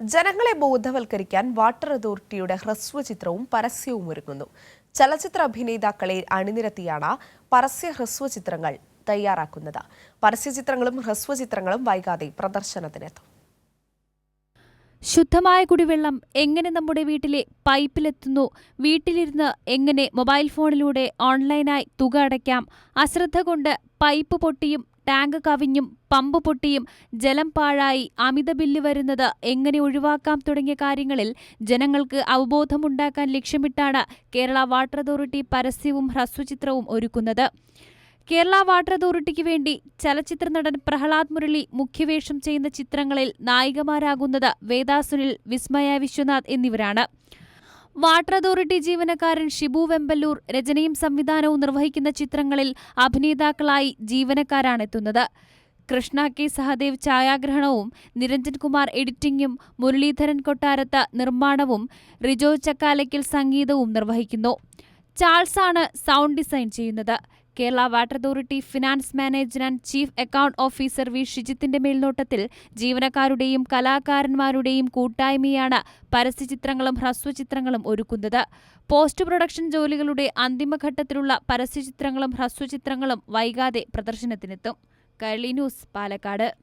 ജനങ്ങളെ ബോധവൽക്കരിക്കാൻ വാട്ടർ അതോറിറ്റിയുടെ ഹ്രസ്വചിത്രവും പരസ്യവും ഒരുങ്ങുന്നു. ചലച്ചിത്ര അഭിനേതാക്കളെ അണിനിരത്തിയാണ് പരസ്യ ഹ്രസ്വചിത്രങ്ങൾ തയ്യാറാക്കുന്നത്. പരസ്യചിത്രങ്ങളും ഹ്രസ്വചിത്രങ്ങളും വൈകാതെ പ്രദർശനത്തിനെത്തും. ശുദ്ധമായ കുടിവെള്ളം എങ്ങനെ നമ്മുടെ വീട്ടിലെ പൈപ്പിലെത്തുന്നു, വീട്ടിലിരുന്ന് എങ്ങനെ മൊബൈൽ ഫോണിലൂടെ ഓൺലൈനായി തുക അടയ്ക്കാം, അശ്രദ്ധ കൊണ്ട് പൈപ്പ് പൊട്ടിയും ടാങ്ക് കവിഞ്ഞും പമ്പ് പൊട്ടിയും ജലം പാഴായി അമിത ബില്ല് വരുന്നത് എങ്ങനെ ഒഴിവാക്കാം തുടങ്ങിയ കാര്യങ്ങളിൽ ജനങ്ങൾക്ക് അവബോധമുണ്ടാക്കാൻ ലക്ഷ്യമിട്ടാണ് കേരള വാട്ടർ അതോറിറ്റി പരസ്യവും ഹ്രസ്വചിത്രവും ഒരുക്കുന്നത്. കേരള വാട്ടർ അതോറിറ്റിക്ക് വേണ്ടി ചലച്ചിത്ര നടൻ പ്രഹ്ലാദ് മുരളി മുഖ്യവേഷം ചെയ്യുന്ന ചിത്രങ്ങളിൽ നായികമാരാകുന്നത് വേദ സുനിൽ, വിസ്മയ വിശ്വനാഥ് എന്നിവരാണ്. വാട്ടർ അതോറിറ്റി ജീവനക്കാരൻ ഷിബു വെമ്പല്ലൂർ രചനയും സംവിധാനവും നിർവഹിക്കുന്ന ചിത്രങ്ങളിൽ അഭിനേതാക്കളായി ജീവനക്കാരാണെത്തുന്നത്. കൃഷ്ണ കെ സഹദേവ് ഛായാഗ്രഹണവും നിരഞ്ജൻ കുമാർ എഡിറ്റിംഗും മുരളീധരൻ കൊട്ടാരത്ത് നിർമ്മാണവും റിജോ ചക്കാലയ്ക്കൽ സംഗീതവും നിർവഹിക്കുന്നു. ചാൾസാണ് സൗണ്ട് ഡിസൈൻ ചെയ്യുന്നത്. Kerala water authority finance manager and chief account officer V ഷിജിത്തിന്റെ മേൽനോട്ടത്തിൽ ജീവനക്കാരുടെയും കലാകാരന്മാരുടെയും കൂട്ടായ്മയാണ് പരസ്യചിത്രങ്ങളും ഹ്രസ്വചിത്രങ്ങളും ഒരുക്കുന്നത്. പോസ്റ്റ് പ്രൊഡക്ഷൻ ജോലികളുടെ അന്തിമഘട്ടത്തിലുള്ള പരസ്യചിത്രങ്ങളും ഹ്രസ്വചിത്രങ്ങളും വൈകാതെ പ്രദർശനത്തിനെത്തും. കൈരളി ന്യൂസ്, പാലക്കാട്.